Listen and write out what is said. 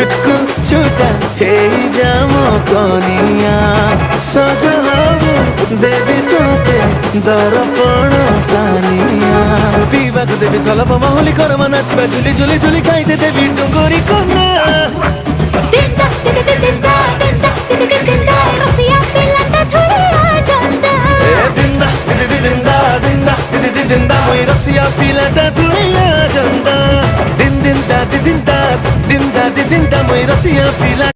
चुटकू छुटा हे जाम कनिया सज हबु देवी तोते दर्पण पानिया पीवा को देवी सलभ महुली करमा नाचबा झुली झुली झुली खाइते देवी डुंगरी कन्या दिंदा दिंदा दिंदा दिंदा दिंदा दिंदा रसिया पिलाता थोड़ा जंदा दिंदा दिंदा दिंदा दिंदा दिंदा दिंदा मोई रसिया पिलाता थोड़ा जंदा दिन दिन दा दिन दा दिन दा दिन दा मोई रसिया पिला